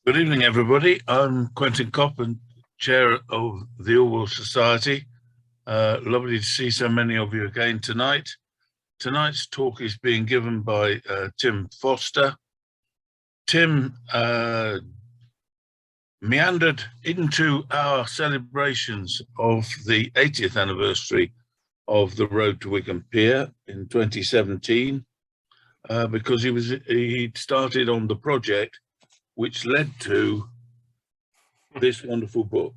Good evening, everybody. I'm Quentin Coppen, Chair of the Orwell Society. Lovely to see so many of you again tonight. Tonight's talk is being given by Tim Foster. Tim meandered into our celebrations of the 80th anniversary of the road to Wigan Pier in 2017 because he'd started on the project which led to this wonderful book,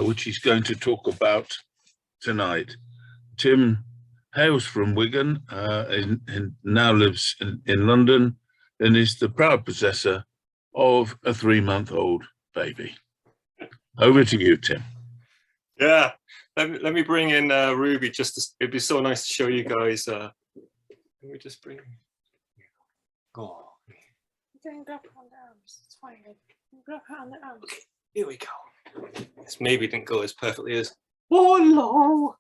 which he's going to talk about tonight. Tim hails from Wigan and now lives in London and is the proud possessor of a 3-month-old baby. Over to you, Tim. Yeah, let me bring in Ruby. It'd be so nice to show you guys. Let me just bring. Go. Doing grab on the arms. It's fine. Grab on the arms. Okay, here we go. This maybe didn't go as perfectly as. Hello.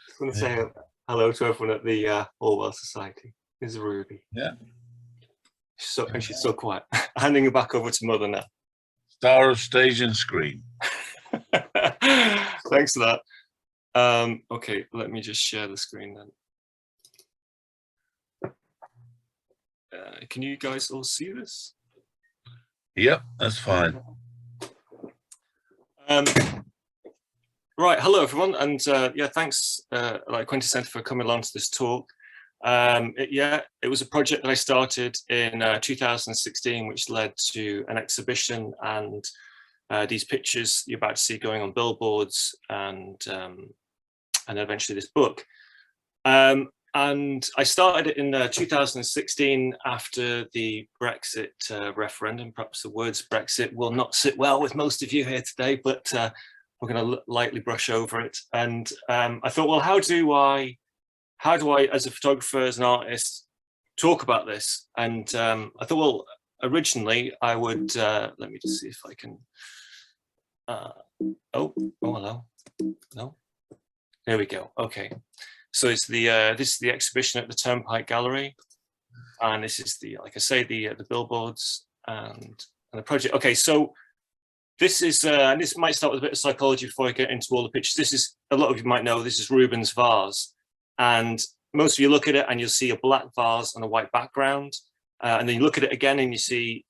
Just going to say hello to everyone at the Orwell Society. This is Ruby. Yeah. She's so quiet. Handing it back over to Mother now. Star of stage and screen. Thanks for that. Okay, let me just share the screen then. Can you guys all see this? Yep, that's fine. Right, hello everyone, and yeah, thanks, like Quentin said, for coming along to this talk. It was a project that I started in 2016, which led to an exhibition and these pictures you're about to see going on billboards, and eventually this book. And I started it in 2016 after the Brexit referendum. Perhaps the words Brexit will not sit well with most of you here today, but we're going to lightly brush over it. And I thought, well, how do I, as a photographer, as an artist, talk about this? And I thought, well, originally I would, let me just see if I can, oh, hello, no, there we go, okay. So it's this is the exhibition at the Turnpike Gallery, and this is the, like I say, the billboards and the project. Okay, so this is, and this might start with a bit of psychology before I get into all the pictures. This is, a lot of you might know, this is Reuben's Vars, and most of you look at it and you'll see a black vase on a white background, and then you look at it again and you see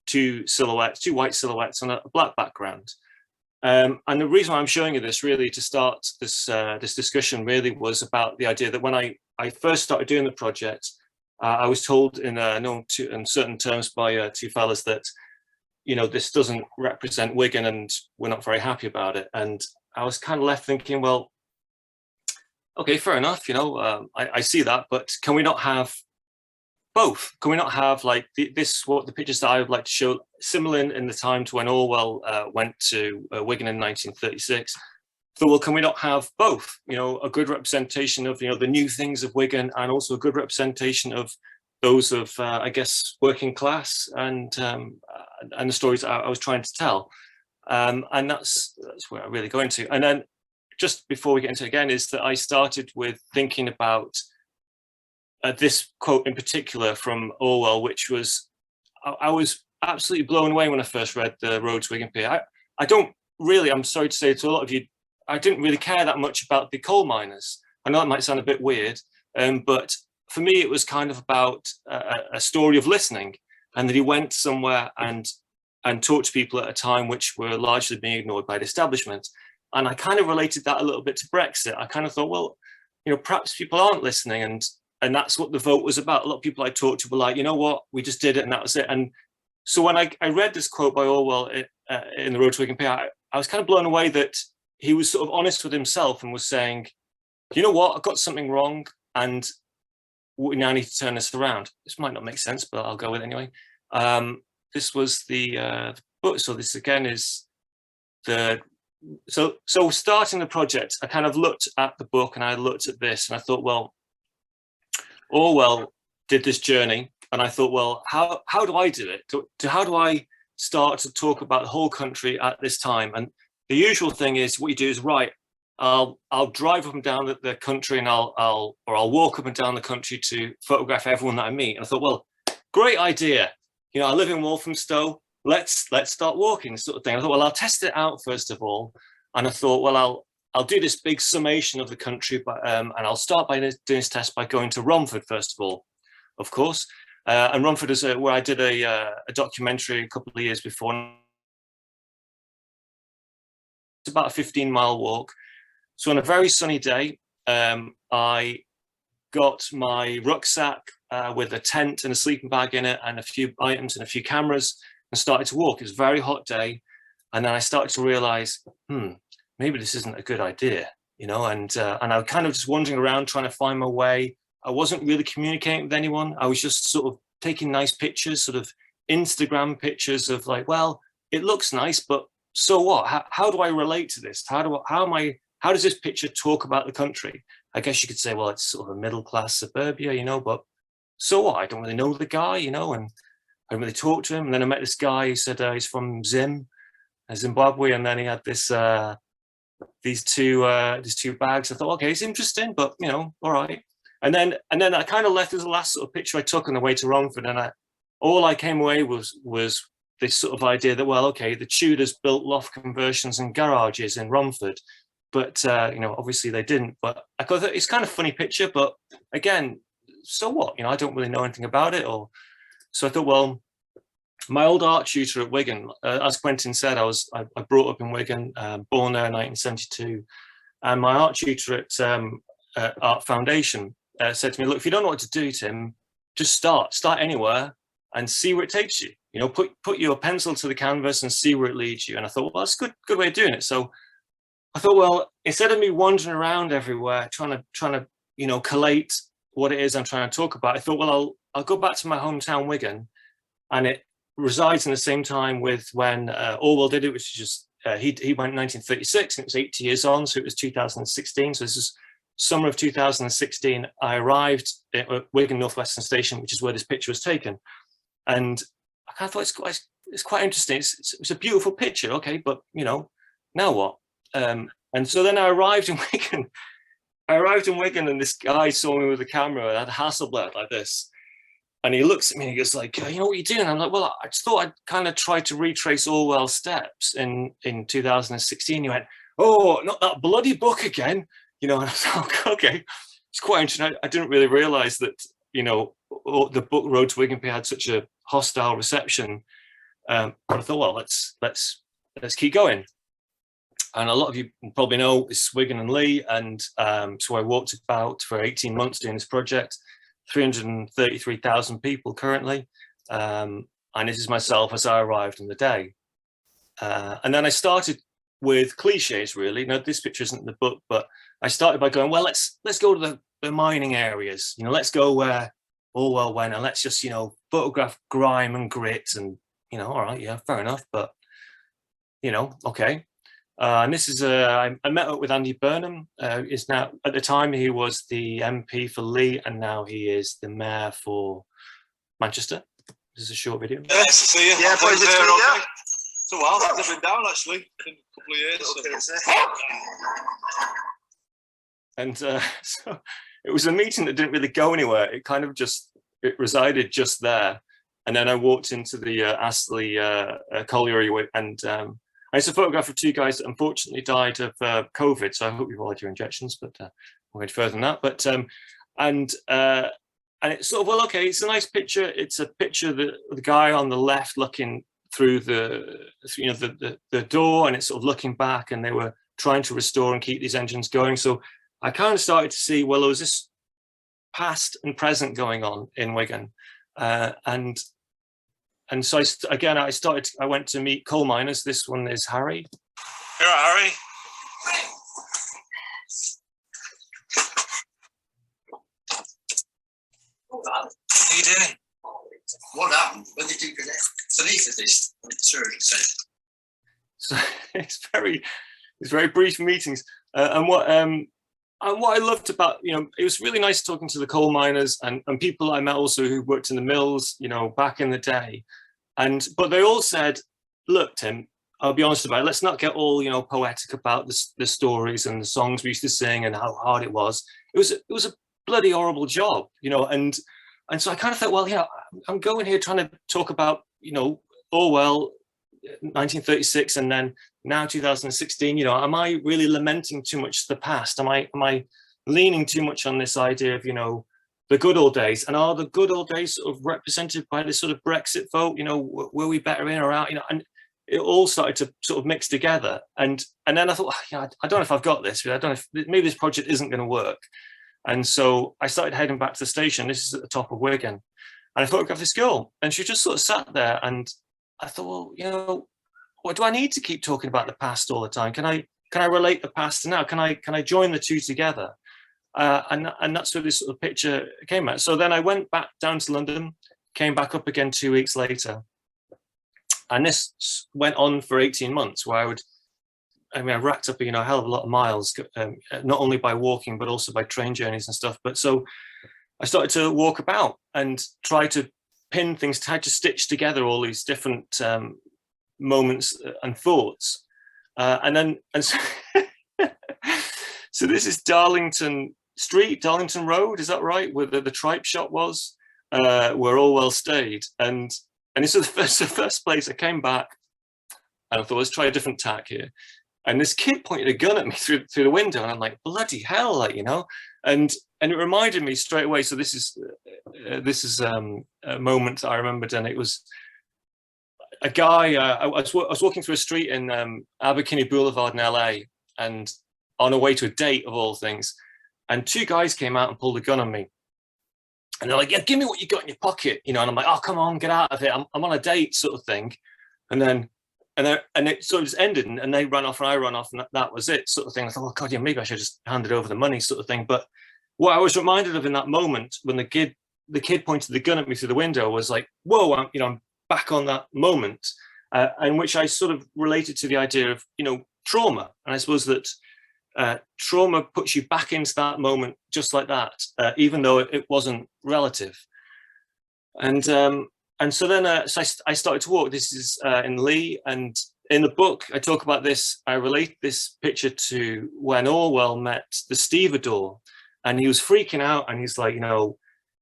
two white silhouettes on a black background. And the reason why I'm showing you this, really, to start this this discussion, really was about the idea that when I first started doing the project, I was told in certain terms by two fellas that, you know, this doesn't represent Wigan and we're not very happy about it. And I was kind of left thinking, well, okay, fair enough, you know, I see that, but can we not have both? Can we not have, like, what the pictures that I would like to show, similar in the time to when Orwell went to Wigan in 1936? So, well, can we not have both? You know, a good representation of, you know, the new things of Wigan, and also a good representation of those of, I guess, working class, and the stories I was trying to tell. And that's where I really go into. And then, just before we get into it again, is that I started with thinking about this quote in particular from Orwell, which was, I was absolutely blown away when I first read The Road to Wigan Pier. I don't really, I'm sorry to say to a lot of you, I didn't really care that much about the coal miners. I know it might sound a bit weird, but for me, it was kind of about a story of listening, and that he went somewhere and talked to people at a time which were largely being ignored by the establishment. And I kind of related that a little bit to Brexit. I kind of thought, well, you know, perhaps people aren't listening, and that's what the vote was about. A lot of people I talked to were like, you know what, we just did it and that was it. And so when I read this quote by Orwell in The Road to Wigan Pier, I was kind of blown away that he was sort of honest with himself and was saying, you know what, I've got something wrong and we now need to turn this around. This might not make sense, but I'll go with it anyway. This was the book. So this again is so starting the project, I kind of looked at the book and I looked at this and I thought, well, Orwell did this journey, and I thought, well, how do I do it? How do I start to talk about the whole country at this time? And the usual thing is, what you do is, right, I'll drive up and down the country, and I'll walk up and down the country to photograph everyone that I meet. And I thought, well, great idea. you know, I live in Walthamstow. Let's start walking, sort of thing. I thought, well, I'll test it out first of all. And I thought, well, I'll do this big summation of the country, but and I'll start by doing this test by going to Romford first of all, of course. And Romford is where I did a documentary a couple of years before. It's about a 15-mile walk. So on a very sunny day, I got my rucksack with a tent and a sleeping bag in it and a few items and a few cameras and started to walk. It was a very hot day. And then I started to realize, maybe this isn't a good idea, you know, and I was kind of just wandering around trying to find my way. I wasn't really communicating with anyone. I was just sort of taking nice pictures, sort of Instagram pictures of like, well, it looks nice, but so what? How do I relate to this? How does this picture talk about the country? I guess you could say, well, it's sort of a middle-class suburbia, you know, but so what? I don't really know the guy, you know, and I didn't really talk to him. And then I met this guy who said he's from Zimbabwe, and then he had these two bags. I thought, okay, it's interesting, but you know, all right. And then I kind of left as the last sort of picture I took on the way to Romford, and all I came away was this sort of idea that, well, okay, the Tudors built loft conversions and garages in Romford, but you know, obviously they didn't. But I thought it's kind of a funny picture, but again, so what? You know, I don't really know anything about it, so I thought, well, my old art tutor at Wigan, as Quentin said, I brought up in Wigan, born there in 1972, and my art tutor at Art Foundation said to me, look, if you don't know what to do, Tim, just start anywhere and see where it takes you. You know, put your pencil to the canvas and see where it leads you. And I thought, well, that's a good way of doing it. So I thought, well, instead of me wandering around everywhere trying to you know, collate what it is I'm trying to talk about, I thought, well, I'll go back to my hometown Wigan, and it resides in the same time with when Orwell did it, which is just he went in 1936, and it was 80 years on, so it was 2016. So this is summer of 2016. I arrived at Wigan Northwestern Station, which is where this picture was taken, and I kind of thought it's quite interesting. It's a beautiful picture, okay, but you know, now what? And so then I arrived in Wigan. And this guy saw me with a camera. I had a Hasselblad like this. And he looks at me and he goes like, you know what you're doing? I'm like, well, I just thought I'd kind of try to retrace Orwell's steps in 2016. He went, oh, not that bloody book again. You know, and I thought, okay, it's quite interesting. I didn't really realize that, you know, the book Road to Wigan Pier had such a hostile reception. But I thought, well, let's keep going. And a lot of you probably know it's Wigan and Lee. And so I walked about for 18 months doing this project. 333,000 people currently, and this is myself as I arrived on the day. And then I started with cliches, really. Now, this picture isn't in the book, but I started by going, well, let's go to the mining areas. You know, let's go where Orwell went, and let's just, you know, photograph grime and grit. And you know, all right, yeah, fair enough, but you know, okay. And this is I met up with Andy Burnham. Is now, at the time he was the MP for Lee, and now he is the mayor for Manchester. This is a short video. Nice to see you. Yeah, pleasure to meet you. It's a while since I've been down, actually, in a couple of years. So. And so it was a meeting that didn't really go anywhere. It kind of it resided just there. And then I walked into the Astley colliery, and I used to photograph with two guys that unfortunately died of COVID. So I hope you've all had your injections, but we'll go further than that. But and it's sort of, well, okay, it's a nice picture. It's a picture that the guy on the left looking through the door, and it's sort of looking back, and they were trying to restore and keep these engines going. So I kind of started to see, well, there was this past and present going on in Wigan, and so I went to meet coal miners. This one is Harry. Here, Harry. How are you doing? What happened? When did you get this? So it's very brief meetings, and what I loved about, you know, it was really nice talking to the coal miners and people I met also who worked in the mills, you know, back in the day. But they all said, look, Tim, I'll be honest about it. Let's not get all, you know, poetic about the stories and the songs we used to sing and how hard it was. It was a bloody horrible job, you know. And so I kind of thought, well, yeah, I'm going here trying to talk about you know, Orwell, 1936, and then now 2016, you know, am I really lamenting too much the past? Am I leaning too much on this idea of, you know, the good old days? And are the good old days sort of represented by this sort of Brexit vote? You know, were we better in or out? You know, and it all started to sort of mix together. And then I thought, yeah, I don't know if I've got this. I don't know if maybe this project isn't going to work. And so I started heading back to the station. This is at the top of Wigan. And I photographed this girl, and she just sort of sat there. And I thought, well, you know, what do I need to keep talking about the past all the time? Can I relate the past to now? Can I join the two together? And that's where this sort of picture came at. So then I went back down to London, came back up again 2 weeks later. And this went on for 18 months where I racked up, you know, a hell of a lot of miles, not only by walking, but also by train journeys and stuff. But so I started to walk about and try to pin things, try to stitch together all these different moments and thoughts. So, so this is Darlington Street, Darlington Road, is that right? Where the tripe shop was, where Orwell stayed. And this is the first place I came back, and I thought, let's try a different tack here. And this kid pointed a gun at me through the window, and I'm like, bloody hell, like, you know. And it reminded me straight away. So this is a moment I remembered, and it was a guy. I was walking through a street in Abercrombie Boulevard in LA, and on a way to a date of all things, and two guys came out and pulled a gun on me. And they're like, yeah, give me what you got in your pocket, you know. And I'm like, oh, come on, get out of it. I'm on a date, sort of thing. And it sort of just ended, and they ran off and I ran off, and that was it, sort of thing. I thought, oh God, yeah, maybe I should just handed over the money, sort of thing. But what I was reminded of in that moment when the kid pointed the gun at me through the window was like, whoa, I'm back on that moment, in which I sort of related to the idea of, you know, trauma. And I suppose that trauma puts you back into that moment just like that, even though it wasn't relative. And so then so I started to walk. This is in Lee, and in the book I talk about this. I relate this picture to when Orwell met the stevedore, and he was freaking out, and he's like, you know,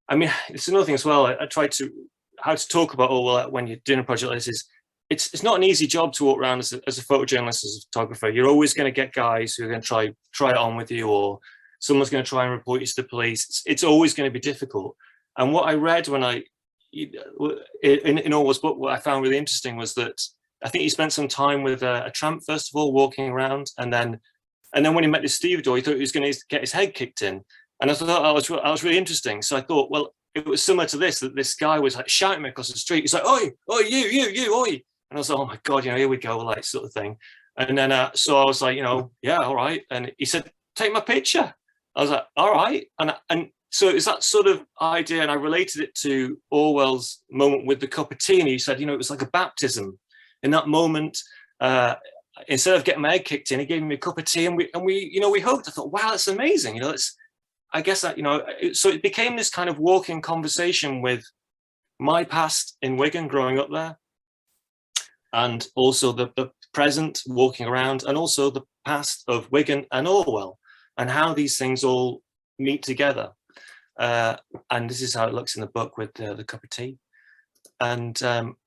I mean, it's another thing as well. I tried to how to talk about Orwell when you're doing a project like this is it's not an easy job to walk around as a photojournalist, as a photographer. You're always going to get guys who are going to try it on with you, or someone's going to try and report you to the police. It's always going to be difficult. And what I read when in Orwell's book, what I found really interesting was that I think he spent some time with a tramp, first of all, walking around, and then when he met this stevedore, he thought he was going to get his head kicked in. And I thought that was really interesting. So I thought, well, it was similar to this, that this guy was like shouting me across the street. He's like, oi, you, oi. And I was like, oh my God, you know, here we go, like, sort of thing. And then, so I was like, you know, yeah, all right. And he said, take my picture. I was like, all right. And so it's that sort of idea. And I related it to Orwell's moment with the cup of tea. And he said, you know, it was like a baptism. In that moment, instead of getting my head kicked in, he gave me a cup of tea, and we you know, we hugged. I thought, wow, that's amazing. You know, I guess that, you know, so it became this kind of walking conversation with my past in Wigan, growing up there, and also the present, walking around, and also the past of Wigan and Orwell, and how these things all meet together. And this is how it looks in the book with the cup of tea. And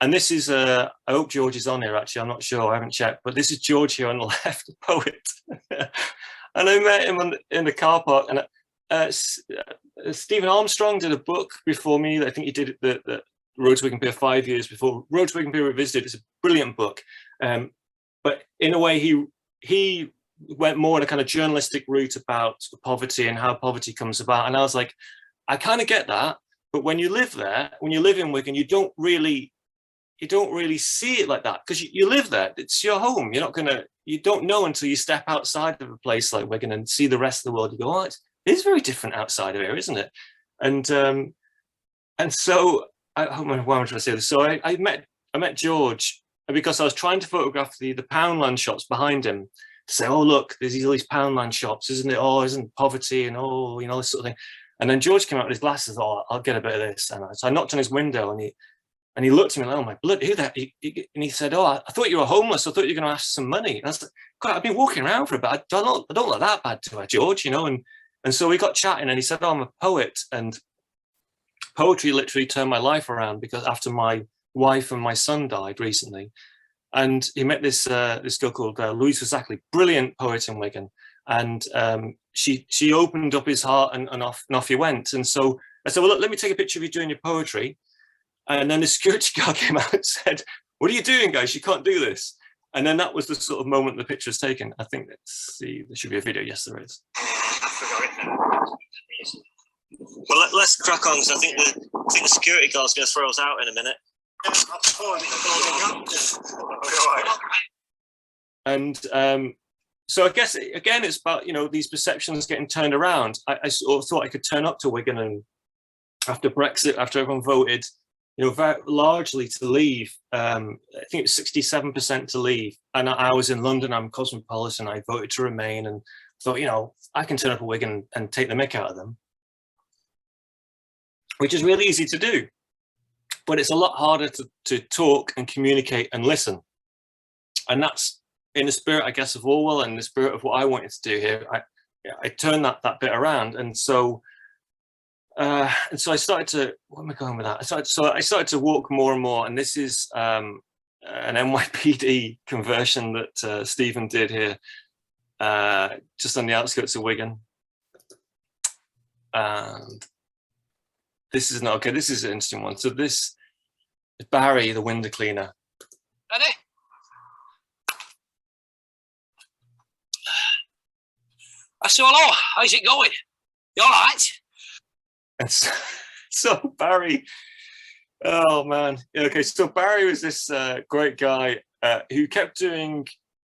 this is, I hope George is on here, actually, I'm not sure, I haven't checked, but this is George here on the left, the poet. And I met him in the car park, and Stephen Armstrong did a book before me. I think he did the Road to Wigan Pier 5 years before. Road to Wigan Pier Revisited. It's a brilliant book. But in a way, he went more in a kind of journalistic route about poverty and how poverty comes about. And I was like, I kind of get that. But when you live there, when you live in Wigan, you don't really see it like that, because you live there. It's your home. You don't know until you step outside of a place like Wigan and see the rest of the world. You go, oh, it is very different outside of here, isn't it? And so why am I trying to say this? So I met George because I was trying to photograph the Poundland shops behind him, to say, oh look, there's all these Poundland shops, isn't it? Oh, isn't poverty, and oh, you know, this sort of thing. And then George came out with his glasses. Oh, I'll get a bit of this. And so I knocked on his window, and he looked at me like, oh my blood, who that? And he said, oh, I thought you were homeless. I thought you were going to ask some money. And I was like, God, I've been walking around for a bit. I don't look that bad to her, George, you know. And so we got chatting, and he said, oh, I'm a poet, and poetry literally turned my life around, because after my wife and my son died recently, and he met this this girl called Louise Zackley, brilliant poet in Wigan, and she opened up his heart, and off he went. And so I said, well, look, let me take a picture of you doing your poetry. And then the security guard came out and said, what are you doing, guys? You can't do this. And then that was the sort of moment the picture was taken. I think, let's see, there should be a video. Yes, there is. Well, let's crack on, because I think the security guard's going to throw us out in a minute. And so I guess, again, it's about, you know, these perceptions getting turned around. I sort of thought I could turn up to Wigan, and after Brexit, after everyone voted, you know, very largely to leave. I think it was 67% to leave. And I was in London, I'm cosmopolitan, I voted to remain, and thought, you know, I can turn up a Wigan and take the mick out of them, which is really easy to do. But it's a lot harder to talk and communicate and listen. And that's in the spirit, I guess, of Orwell, and the spirit of what I wanted to do here. I turned that bit around. And so I started to, where am I going with that? I started to walk more and more. And this is an NYPD conversion that Stephen did here, just on the outskirts of Wigan. And this is not okay. This is an interesting one. So this is Barry, the window cleaner. Ready? I said, hello, how's it going? You all right? And so Barry, oh man. Okay, so Barry was this great guy who kept doing,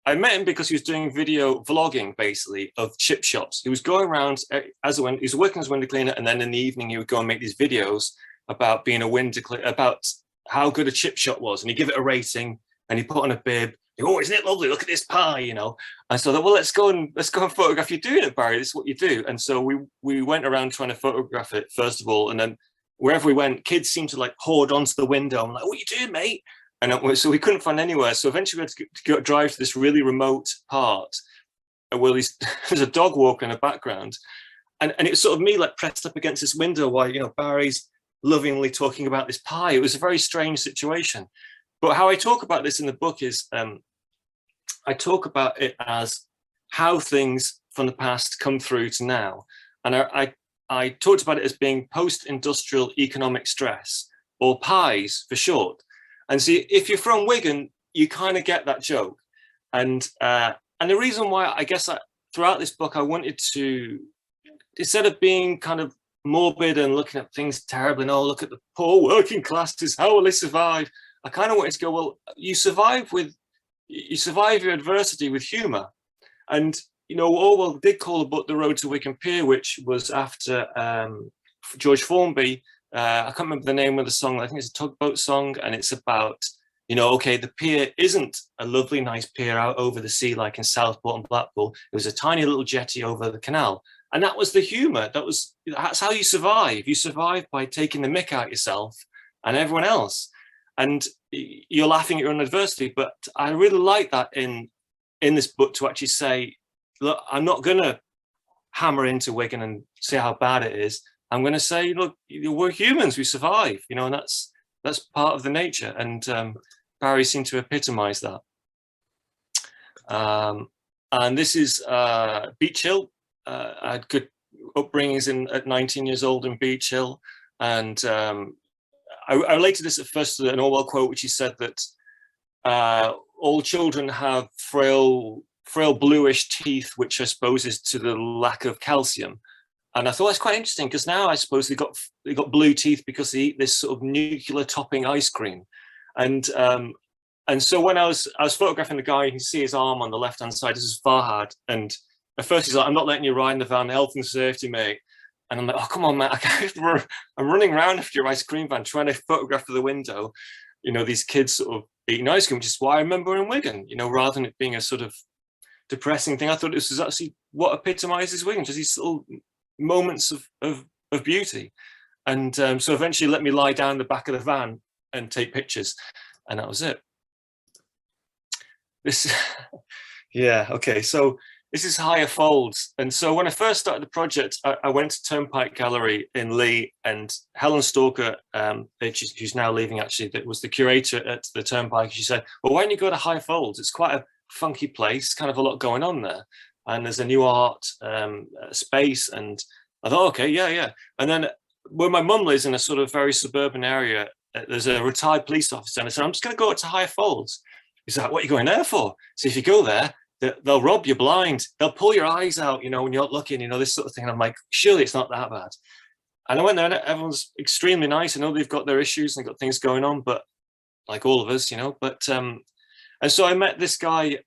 I met him because he was doing video vlogging, basically, of chip shops. He was going around he was working as a window cleaner, and then in the evening he would go and make these videos about being a window cleaner, about how good a chip shop was, and he'd give it a rating, and he put on a bib. Oh, isn't it lovely? Look at this pie, you know. And so I thought, well, let's go and photograph you doing it, Barry. This is what you do. And so we went around trying to photograph it first of all, and then wherever we went, kids seemed to like hoard onto the window. I'm like, what are you doing, mate? And so we couldn't find anywhere. So eventually we had to drive to this really remote part where there's a dog walker in the background. And it was sort of me like pressed up against this window while, you know, Barry's lovingly talking about this pie. It was a very strange situation. But how I talk about this in the book is I talk about it as how things from the past come through to now. And I talked about it as being post-industrial economic stress, or PIES for short. And see, if you're from Wigan, you kind of get that joke. And the reason why, I guess, throughout this book, I wanted to, instead of being kind of morbid and looking at things terribly, and oh, look at the poor working classes, how will they survive? I kind of wanted to go, well, you survive your adversity with humor. And, you know, Orwell did call the book The Road to Wigan Pier, which was after George Formby. I can't remember the name of the song. I think it's a tugboat song, and it's about, you know, okay, the pier isn't a lovely, nice pier out over the sea like in Southport and Blackpool. It was a tiny little jetty over the canal. And that was the humor. That's how you survive. You survive by taking the mick out yourself and everyone else. And you're laughing at your own adversity. But I really like that in this book, to actually say, look, I'm not going to hammer into Wigan and say how bad it is. I'm going to say, look, we're humans, we survive, you know, and that's part of the nature. And Barry seemed to epitomize that. And this is Beach Hill. I had good upbringings at 19 years old in Beach Hill. And I related this at first to an Orwell quote, which he said that all children have frail bluish teeth, which I suppose is to the lack of calcium. And I thought that's quite interesting, because now I suppose they got blue teeth because they eat this sort of nuclear topping ice cream. And so when I was photographing the guy, you can see his arm on the left hand side. This is Farhad, and at first he's like, "I'm not letting you ride in the van, health and safety, mate." And I'm like, "Oh, come on, man! I'm running around after your ice cream van, trying to photograph through the window, you know, these kids sort of eating ice cream," which is why I remember in Wigan, you know, rather than it being a sort of depressing thing. I thought this was actually what epitomizes Wigan, just these little moments of beauty. And so eventually let me lie down the back of the van and take pictures, and that was it. This yeah, okay, so this is higher folds. And so when I first started the project, I went to Turnpike Gallery in Lee, and Helen Stalker, who's now leaving actually, that was the curator at the Turnpike. She said, well, why don't you go to higher folds? It's quite a funky place, kind of a lot going on there. And there's a new art space. And I thought, okay, yeah. And then where my mum lives in a sort of very suburban area, there's a retired police officer. And I said, I'm just going to go to higher folds. He's like, what are you going there for? So if you go there, they'll rob you blind. They'll pull your eyes out, you know, when you're not looking, you know, this sort of thing. And I'm like, surely it's not that bad. And I went there and everyone's extremely nice. I know they've got their issues and they've got things going on, but like all of us, you know, but, and so I met this guy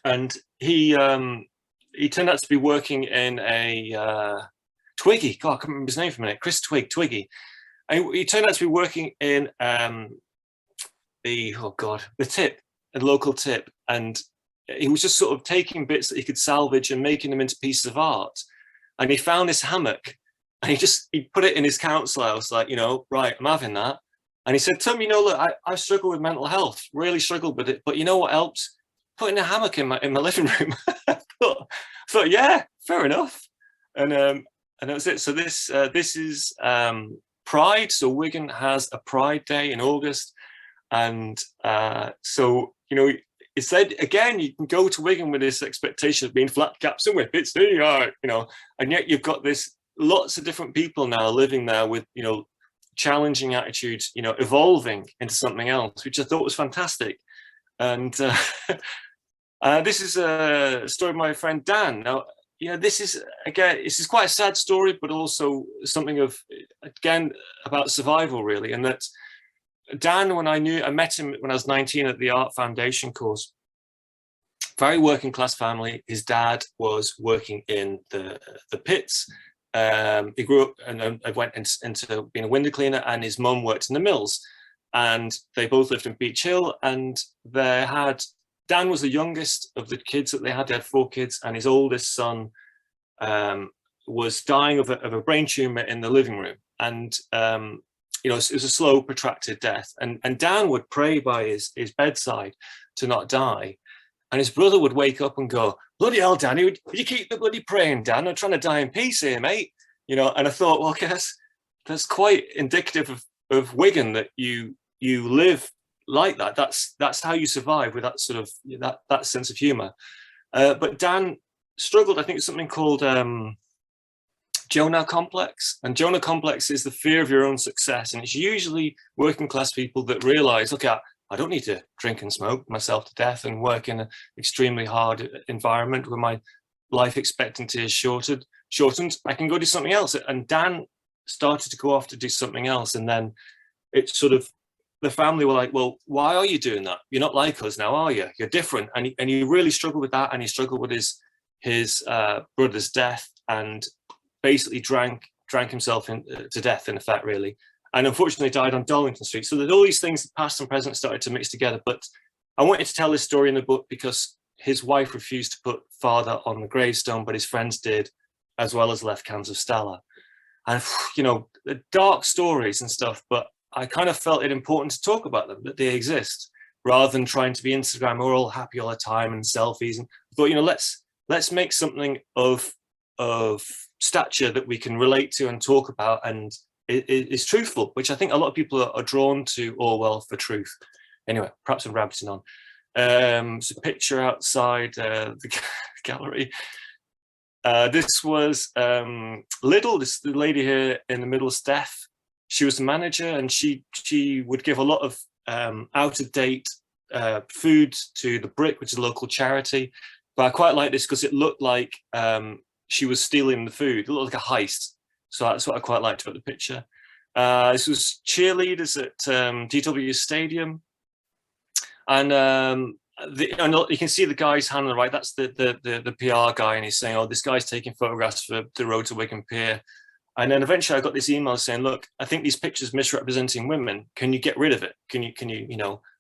and he turned out to be working in a Twiggy. God, I can't remember his name for a minute. Chris Twiggy. And he turned out to be working in the Tip, a local Tip. And he was just sort of taking bits that he could salvage and making them into pieces of art. And he found this hammock and he put it in his council house, like, you know, right, I'm having that. And he said, Tom, you know, look, I struggle with mental health, really struggled with it. But you know what helps? Putting a hammock in my living room. I thought, yeah, fair enough. And that was it. So this is Pride. So Wigan has a Pride Day in August. And so, you know, it said, again, you can go to Wigan with this expectation of being flat caps and whippets, you know, and yet you've got lots of different people now living there with, you know, challenging attitudes, you know, evolving into something else, which I thought was fantastic. And this is a story of my friend Dan. Now, you know, this is quite a sad story, but also something of, again, about survival, really. And that Dan, I met him when I was 19 at the Art Foundation course. Very working class family. His dad was working in the pits. He grew up and went into being a window cleaner, and his mum worked in the mills. And they both lived in Beach Hill, and Dan was the youngest of the kids that they had. They had 4 kids, and his oldest son was dying of a brain tumor in the living room. And you know, it was a slow, protracted death. And Dan would pray by his bedside to not die. And his brother would wake up and go, bloody hell, Danny, would you keep the bloody praying, Dan? I'm trying to die in peace here, mate. You know, and I thought, well, I guess that's quite indicative of Wigan, that you live like that. That's how you survive, with that sort of that sense of humor. But Dan struggled. I think it's something called Jonah Complex. And Jonah Complex is the fear of your own success. And it's usually working class people that realize, okay, I don't need to drink and smoke myself to death and work in an extremely hard environment where my life expectancy is shortened. I can go do something else. And Dan started to go off to do something else. And then it's sort of, the family were like, well, why are you doing that? You're not like us now, are you? You're different. And he really struggled with that. And he struggled with his brother's death, and basically drank himself to death, in effect, really. And unfortunately died on Darlington Street. So that all these things, past and present, started to mix together. But I wanted to tell this story in the book because his wife refused to put father on the gravestone, but his friends did, as well as left cans of Stella. And, you know, the dark stories and stuff, but I kind of felt it important to talk about them, that they exist, rather than trying to be Instagram, we're all happy all the time and selfies. And I thought, you know, let's make something of stature that we can relate to and talk about, and it is truthful, which I think a lot of people are drawn to Orwell for truth. Anyway, perhaps I'm rabbiting on. It's a picture outside the gallery. This was Lidl. This the lady here in the middle, Steph. She was the manager, and she would give a lot of out-of-date food to the Brick, which is a local charity. But I quite like this because it looked like she was stealing the food. It looked like a heist. So that's what I quite liked about the picture. This was cheerleaders at DW Stadium. And you can see the guy's hand on the right. That's the PR guy, and he's saying, oh, this guy's taking photographs for the road to Wigan Pier. And then eventually I got this email saying, look, I think these pictures misrepresenting women. Can you get rid of it? Can you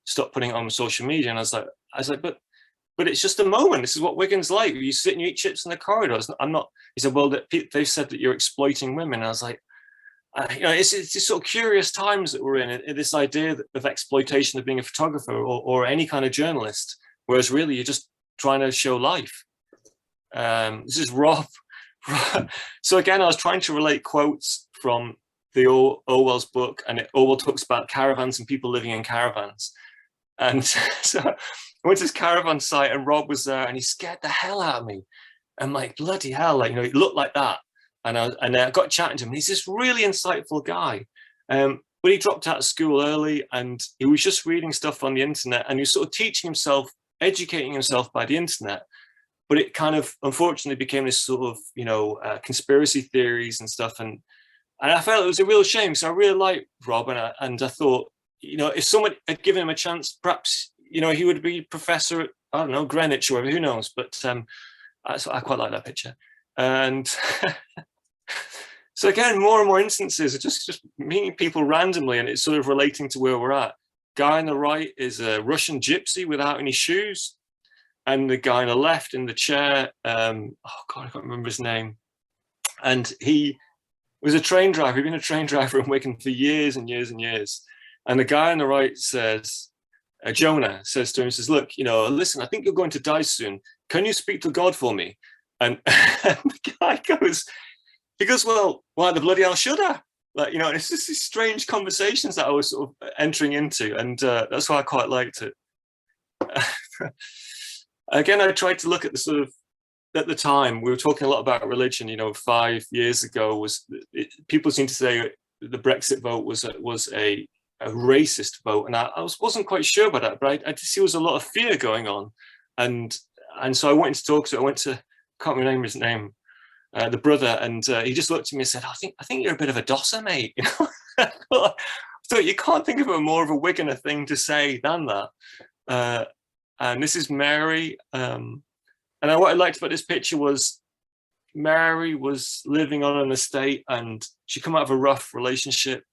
stop putting it on social media? And I was like, but it's just a moment. This is what Wigan's like. You sit and you eat chips in the corridors. I'm not. He said, well, they've said that you're exploiting women. And I was like, it's just sort of curious times that we're in. This idea of exploitation of being a photographer or any kind of journalist, whereas really you're just trying to show life. This is Rob. So again, I was trying to relate quotes from the Orwell's book, and Orwell talks about caravans and people living in caravans. And so I went to this caravan site, and Rob was there, and he scared the hell out of me. I'm like, bloody hell, like, you know, it looked like that. And I got chatting to him, and he's this really insightful guy. But he dropped out of school early, and he was just reading stuff on the internet, and he was sort of teaching himself, educating himself by the internet. But it kind of, unfortunately, became this sort of, you know, conspiracy theories and stuff. And I felt it was a real shame. So I really liked Rob, and I thought, you know, if someone had given him a chance, perhaps, you know, he would be professor at, I don't know, Greenwich or whatever, who knows. But so I quite like that picture. And so again, more and more instances of just meeting people randomly, and it's sort of relating to where we're at. Guy on the right is a Russian gypsy without any shoes. And the guy on the left in the chair, oh God, I can't remember his name. And he was a train driver. He'd been a train driver in Wigan for years and years and years. And the guy on the right says, Jonah says to him, he says, look, you know, listen, I think you're going to die soon. Can you speak to God for me? And the guy he goes, well, why the bloody hell should I? Like, you know, it's just these strange conversations that I was sort of entering into. And that's why I quite liked it. Again, I tried to look at the sort of, at the time, we were talking a lot about religion, you know, 5 years ago, people seem to say the Brexit vote was a racist vote. And I wasn't quite sure about that, but I did see there was a lot of fear going on. And so I went to talk to, can't remember his name, the brother, and he just looked at me and said, I think you're a bit of a dosser, mate. You know, I thought you can't think of a more of a Wiganer thing to say than that. And this is Mary. And what I liked about this picture was Mary was living on an estate, and she come out of a rough relationship,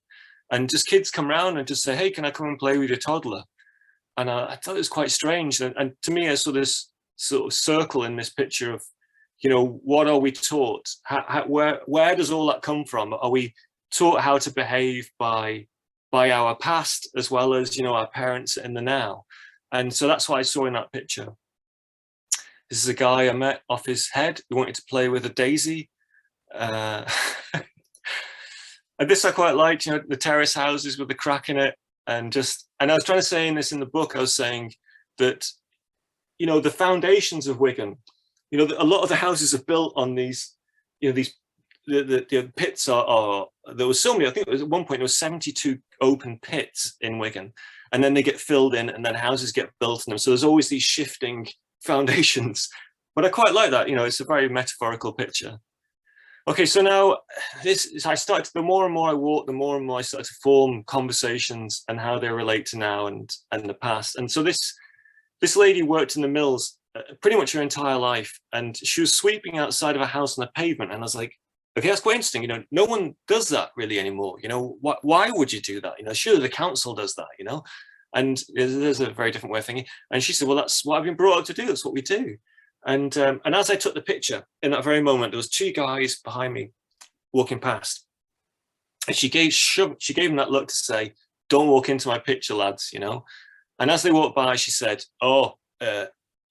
and just kids come around and just say, hey, can I come and play with your toddler? And I thought it was quite strange. And to me, I saw this sort of circle in this picture of, you know, what are we taught? Where does all that come from? Are we taught how to behave by our past, as well as, you know, our parents in the now? And so that's what I saw in that picture. This is a guy I met off his head who wanted to play with a daisy. And this I quite liked, you know, the terrace houses with the crack in it. And I was trying to say in this in the book, I was saying that, you know, the foundations of Wigan, you know, a lot of the houses are built on these, you know, the pits are there was so many, I think it was at one point there was 72 open pits in Wigan, and then they get filled in, and then houses get built in them. So there's always these shifting foundations. But I quite like that, you know, it's a very metaphorical picture. Okay, so now the more and more I walk, the more and more I started to form conversations and how they relate to now and the past. And so this lady worked in the mills pretty much her entire life, and she was sweeping outside of a house on the pavement, and I was like, okay, that's quite interesting. You know, no one does that really anymore. You know, why would you do that? You know, surely the council does that, you know, and there's a very different way of thinking. And she said, well, that's what I've been brought up to do. That's what we do. And as I took the picture in that very moment, there was two guys behind me walking past, and she gave them that look to say, don't walk into my picture, lads, you know. And as they walked by, she said, oh,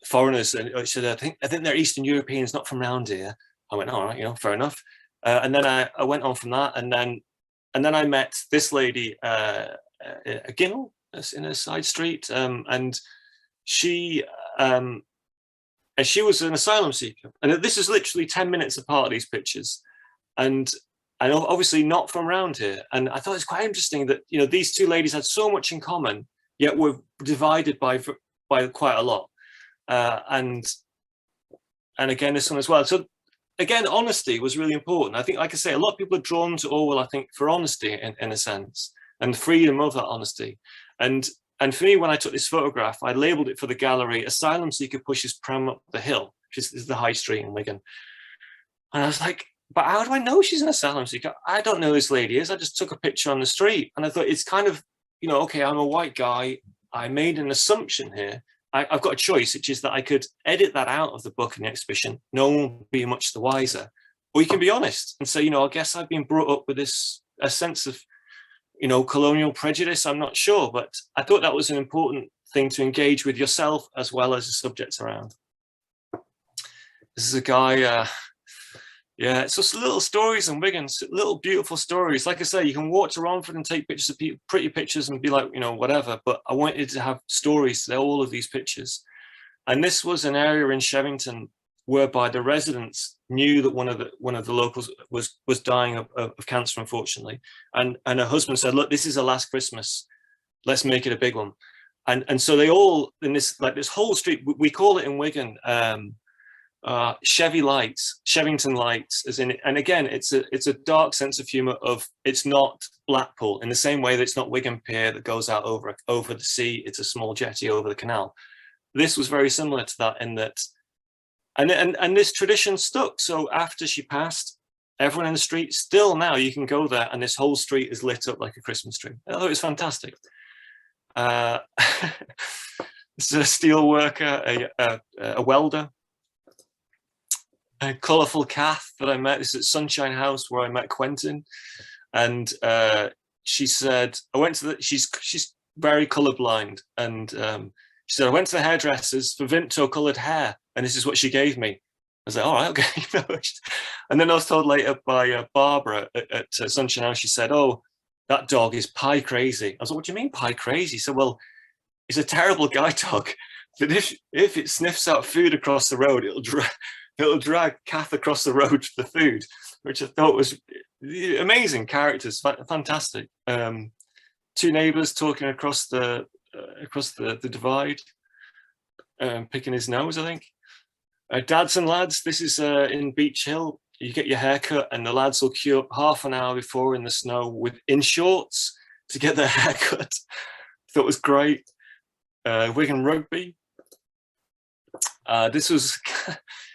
foreigners. And she said, I think they're Eastern Europeans, not from around here. I went, all right, you know, fair enough. And then I went on from that, and then I met this lady, a Ginnell, in a side street, and she was an asylum seeker. And this is literally 10 minutes apart, these pictures, and obviously not from around here. And I thought it's quite interesting that, you know, these two ladies had so much in common, yet were divided by quite a lot. And again, this one as well. So again, honesty was really important. I think, like I say, a lot of people are drawn to Orwell, I think, for honesty in a sense, and freedom of that honesty. And for me, when I took this photograph, I labeled it for the gallery, Asylum Seeker Pushes Pram Up the Hill, which is the high street in Wigan. And I was like, but how do I know she's an asylum seeker? I don't know who this lady is. I just took a picture on the street. And I thought, it's kind of, you know, okay, I'm a white guy. I made an assumption here. I've got a choice, which is that I could edit that out of the book and the exhibition. No one will be much the wiser. Or you can be honest and say, you know, I guess I've been brought up with a sense of, you know, colonial prejudice. I'm not sure, but I thought that was an important thing to engage with yourself as well as the subjects around. This is a guy. Yeah, it's just little stories in Wigan, little beautiful stories. Like I say, you can walk to Romford and take pictures of people, pretty pictures, and be like, you know, whatever. But I wanted to have stories to all of these pictures. And this was an area in Shevington whereby the residents knew that one of the locals was dying of cancer, unfortunately. And her husband said, "Look, this is the last Christmas. Let's make it a big one." And so they all in this whole street, we call it in Wigan. Chevy lights, Shevington lights, as in, and again, it's a dark sense of humor of it's not Blackpool in the same way that it's not Wigan Pier that goes out over the sea. It's a small jetty over the canal. This was very similar to that in that, and this tradition stuck. So after she passed, everyone in the street still now you can go there, and this whole street is lit up like a Christmas tree. I thought it was fantastic. This is a steel worker, a welder. A colourful Kath that I met. This is at Sunshine House where I met Quentin, and she said I went to the. She's very colourblind, and she said I went to the hairdressers for Vimto coloured hair, and this is what she gave me. I was like, all right, okay. And then I was told later by Barbara at Sunshine House. She said, "Oh, that dog is pie crazy." I was like, "What do you mean pie crazy?" She said, "Well, it's a terrible guide dog, but if it sniffs out food across the road, it'll drag Kath across the road for the food," which I thought was amazing characters, fantastic. Two neighbours talking across the divide, picking his nose, I think. Dads and lads, this is in Beach Hill. You get your haircut and the lads will queue up half an hour before in the snow in shorts to get their haircut. Thought it was great. Wigan Rugby. This was...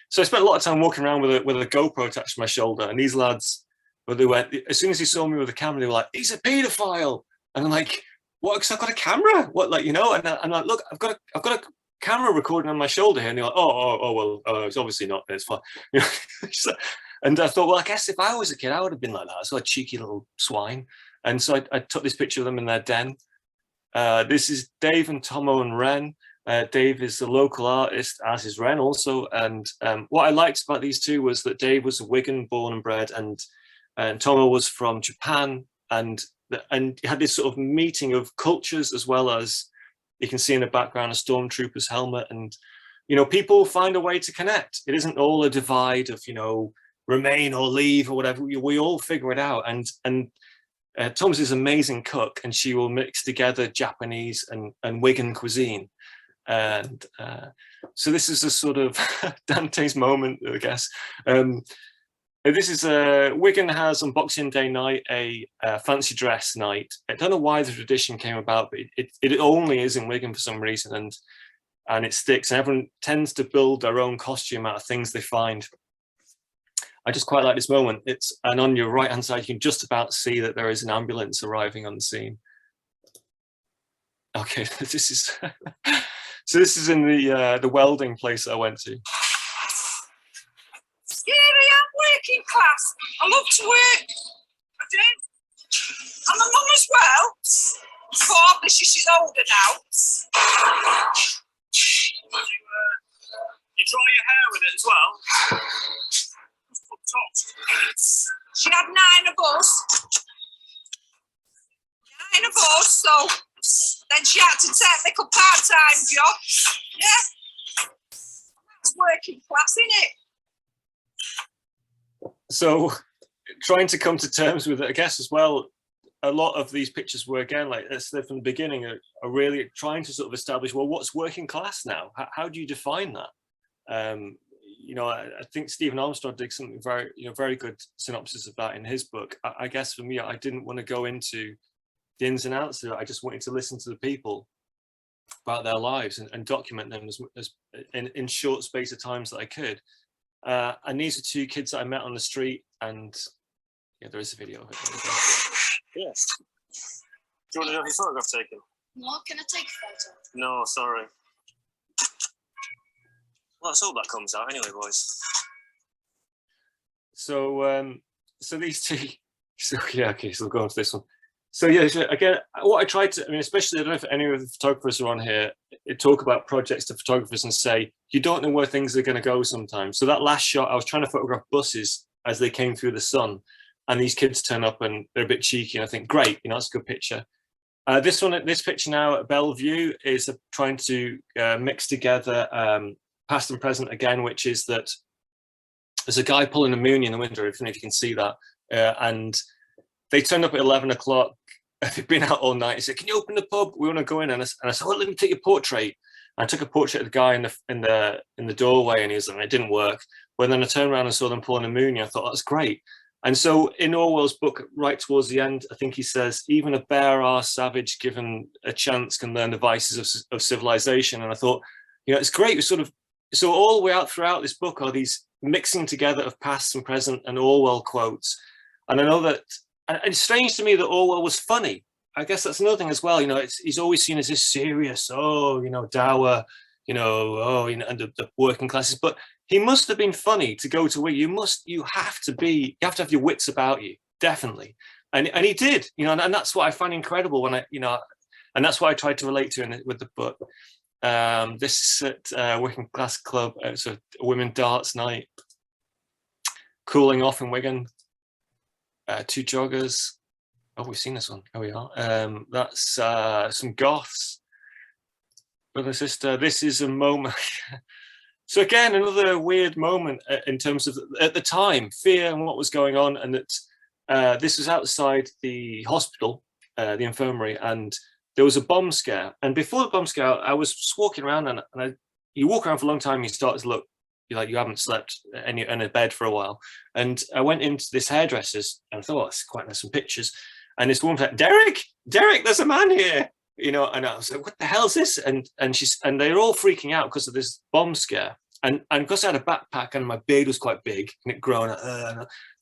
So I spent a lot of time walking around with a GoPro attached to my shoulder, and these lads, but they went, as soon as they saw me with a camera, they were like, "He's a paedophile," and I'm like, "What? Because I've got a camera? What? Like, you know?" And I'm like, "Look, I've got a camera recording on my shoulder here," and they're like, "Oh, well, it's obviously not. It's fine." You know? And I thought, well, I guess if I was a kid, I would have been like that. So a cheeky little swine. And so I took this picture of them in their den. This is Dave and Tommo and Ren. Dave is the local artist, as is Ren also. And what I liked about these two was that Dave was a Wigan born and bred, and Tommo was from Japan, and had this sort of meeting of cultures, as well as you can see in the background a stormtrooper's helmet. And you know, people find a way to connect. It isn't all a divide of, you know, remain or leave or whatever. We all figure it out. And Tom's is an amazing cook, and she will mix together Japanese and Wigan cuisine. And so this is a sort of Dante's moment, I guess. This is Wigan has on Boxing Day night a fancy dress night. I don't know why the tradition came about, but it only is in Wigan for some reason, and it sticks. And everyone tends to build their own costume out of things they find. I just quite like this moment. And on your right hand side, you can just about see that there is an ambulance arriving on the scene. Okay, this is. So this is in the welding place that I went to. Yeah, I am working class. I love to work. I do. I'm a mum as well. But obviously she's older now. You dry your hair with it as well? She had 9 of us. 9 of us, so then she had to take like a part-time job. Yeah. That's working class, isn't it? So trying to come to terms with it, I guess, as well, a lot of these pictures were, again, like I said from the beginning, are really trying to sort of establish, well, what's working class now? How do you define that? You know, I think Stephen Armstrong did something very good synopsis of that in his book. I guess for me, I didn't want to go into the ins and outs of it. I just wanted to listen to the people about their lives and document them as in short space of times that I could. And these are 2 kids that I met on the street, and yeah, there is a video of it. Yes. Do you want to have your photograph taken? No, can I take a photo? No, sorry. Well, let's hope that comes out anyway, boys. So, so these 2. So yeah, okay. So we'll go on to this one. So yeah, so again, what I tried to, I mean, especially I don't know if any of the photographers are on here, talk about projects to photographers and say, you don't know where things are going to go sometimes. So that last shot, I was trying to photograph buses as they came through the sun, and these kids turn up and they're a bit cheeky, and I think, great, you know, that's a good picture. This picture now at Bellevue is trying to mix together past and present again, which is that there's a guy pulling a moonie in the window, if you can see that, and they turned up at 11 o'clock. They've been out all night. He said, "Can you open the pub? We want to go in." And I said, "Oh, let me take your portrait." And I took a portrait of the guy in the doorway, and he was like, "It didn't work." But then I turned around and saw them pulling a moonie. I thought, that's great. And so in Orwell's book, right towards the end, I think he says, even a bare-ass savage given a chance can learn the vices of civilization. And I thought, you know, it's great. So all the way out throughout this book are these mixing together of past and present and Orwell quotes. And I know that, and it's strange to me that Orwell was funny. I guess that's another thing as well. You know, he's always seen as this serious, oh, you know, dour, you know, oh, you know, and the working classes. But he must have been funny to go to where you have to have your wits about you, definitely. And he did, you know, and that's what I find incredible when and that's what I tried to relate to with the book. This is at Working Class Club. It's a women darts night, cooling off in Wigan. Two joggers. Oh, we've seen this one. Oh, we are. That's some goths. Brother, sister. This is a moment. So again, another weird moment in terms of at the time, fear and what was going on, and that this was outside the hospital, the infirmary, and there was a bomb scare. And before the bomb scare, I was just walking around, and you walk around for a long time, you start to look like you haven't slept in a bed for a while. And I went into this hairdresser's and I thought, oh, it's quite nice, some pictures. And this woman said, Derek, there's a man here, you know. And I was like, what the hell is this? And they're all freaking out because of this bomb scare. And because I had a backpack and my beard was quite big and it grown,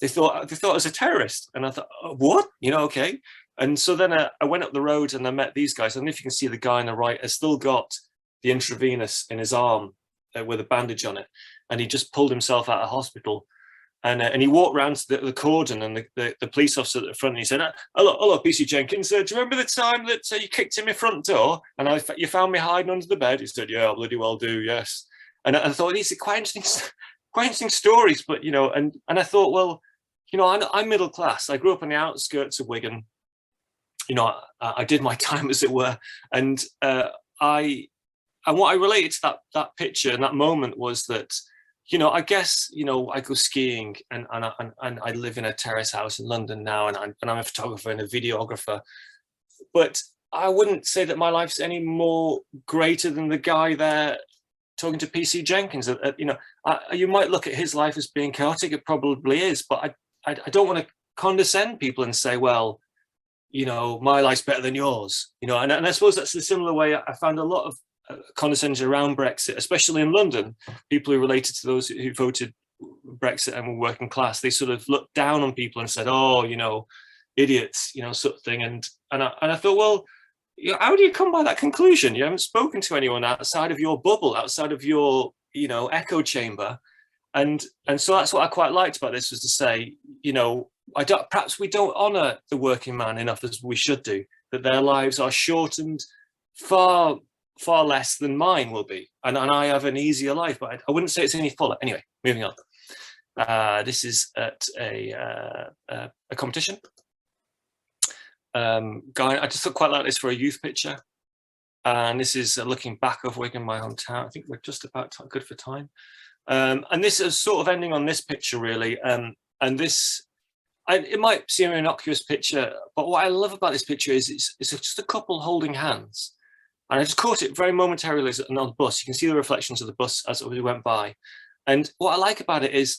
they thought I was a terrorist. And I thought, oh, what? You know, okay. And so then I went up the road and I met these guys. I don't know if you can see the guy on the right has still got the intravenous in his arm with a bandage on it. And he just pulled himself out of hospital. And he walked around to the cordon, and the police officer at the front, and he said, hello, PC Jenkins, do you remember the time that you kicked in my front door and you found me hiding under the bed? He said, yeah, I bloody well do, yes. And I thought, these are quite interesting stories, but, you know, and I thought, well, you know, I'm middle class. I grew up on the outskirts of Wigan. You know, I did my time, as it were. And what I related to that picture and that moment was that, you know, I guess, you know, I go skiing and I live in a terrace house in London now, and I'm a photographer and a videographer. But I wouldn't say that my life's any more greater than the guy there talking to PC Jenkins. You know, you might look at his life as being chaotic. It probably is, but I don't want to condescend people and say, well, you know, my life's better than yours. You know, and I suppose that's the similar way I found a lot of condescension around Brexit, especially in London. People who related to those who voted Brexit and were working class, they sort of looked down on people and said, oh, you know, idiots, you know, sort of thing. And I thought, well, you know, how do you come by that conclusion? You haven't spoken to anyone outside of your bubble, outside of your, you know, echo chamber. And so that's what I quite liked about this, was to say, you know, perhaps we don't honor the working man enough as we should do, that their lives are shortened far less than mine will be, and I have an easier life, but I wouldn't say it's any fuller. Anyway, moving on. This is at a competition. Guy, I just quite like this for a youth picture, and this is looking back of Wigan, my hometown. I think we're just about good for time, and this is sort of ending on this picture really, and this. It might seem an innocuous picture, but what I love about this picture is it's just a couple holding hands. And I just caught it very momentarily on the bus. You can see the reflections of the bus as we went by. And what I like about it is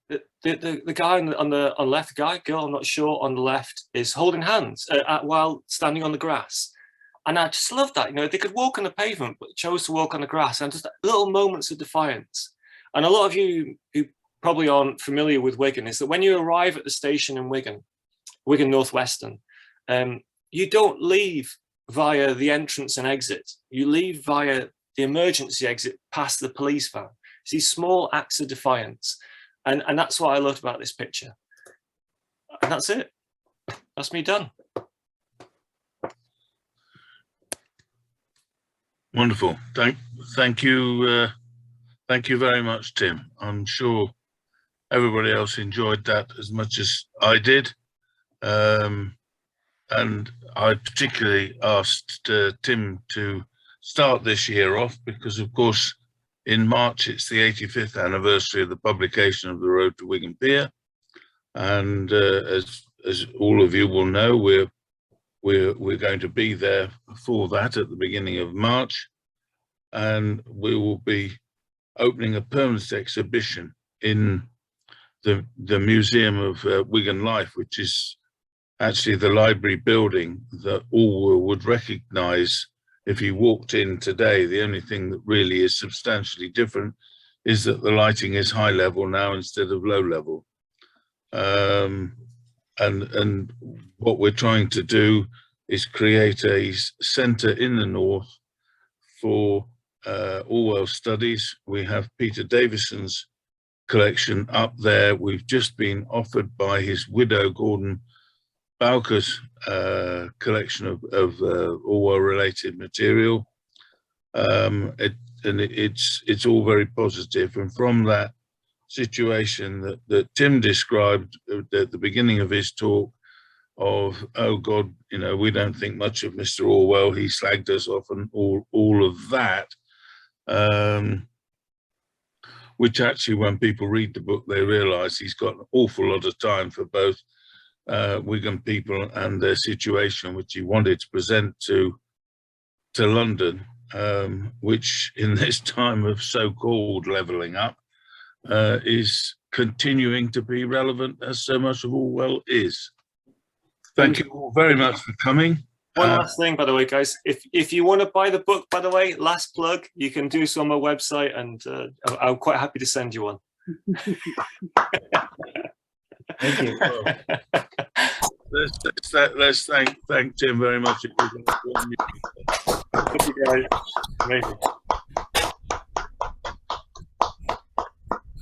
that the guy on the left, girl, I'm not sure, on the left is holding hands while standing on the grass. And I just love that. You know, they could walk on the pavement, but chose to walk on the grass, and just little moments of defiance. And a lot of you who probably aren't familiar with Wigan is that when you arrive at the station in Wigan Northwestern, you don't leave via the entrance and exit. You leave via the emergency exit past the police van. It's these small acts of defiance. And that's what I loved about this picture. And that's it. That's me done. Wonderful. Thank you. Thank you very much, Tim. I'm sure everybody else enjoyed that as much as I did. And I particularly asked Tim to start this year off because, of course, in March, it's the 85th anniversary of the publication of The Road to Wigan Pier. And as all of you will know, we're going to be there for that at the beginning of March. And we will be opening a permanent exhibition in the Museum of Wigan Life, which is actually the library building that Orwell would recognise if he walked in today. The only thing that really is substantially different is that the lighting is high level now instead of low level. And what we're trying to do is create a centre in the north for Orwell studies. We have Peter Davison's collection up there. We've just been offered by his widow, Gordon Bowker's collection of Orwell-related material. It's all very positive. And from that situation that Tim described at the beginning of his talk of, oh God, you know, we don't think much of Mr. Orwell, he slagged us off, and all of that, which actually when people read the book, they realise he's got an awful lot of time for both Wigan people and their situation, which he wanted to present to London, which in this time of so-called levelling up is continuing to be relevant as so much of Orwell is. Thank you all very much for coming. One last thing, by the way, guys, if you want to buy the book, by the way, last plug, you can do so on my website, and I'm quite happy to send you one. Thank you. Let's thank Tim very much. Thank you, guys. Amazing.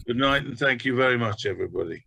Good night, and thank you very much, everybody.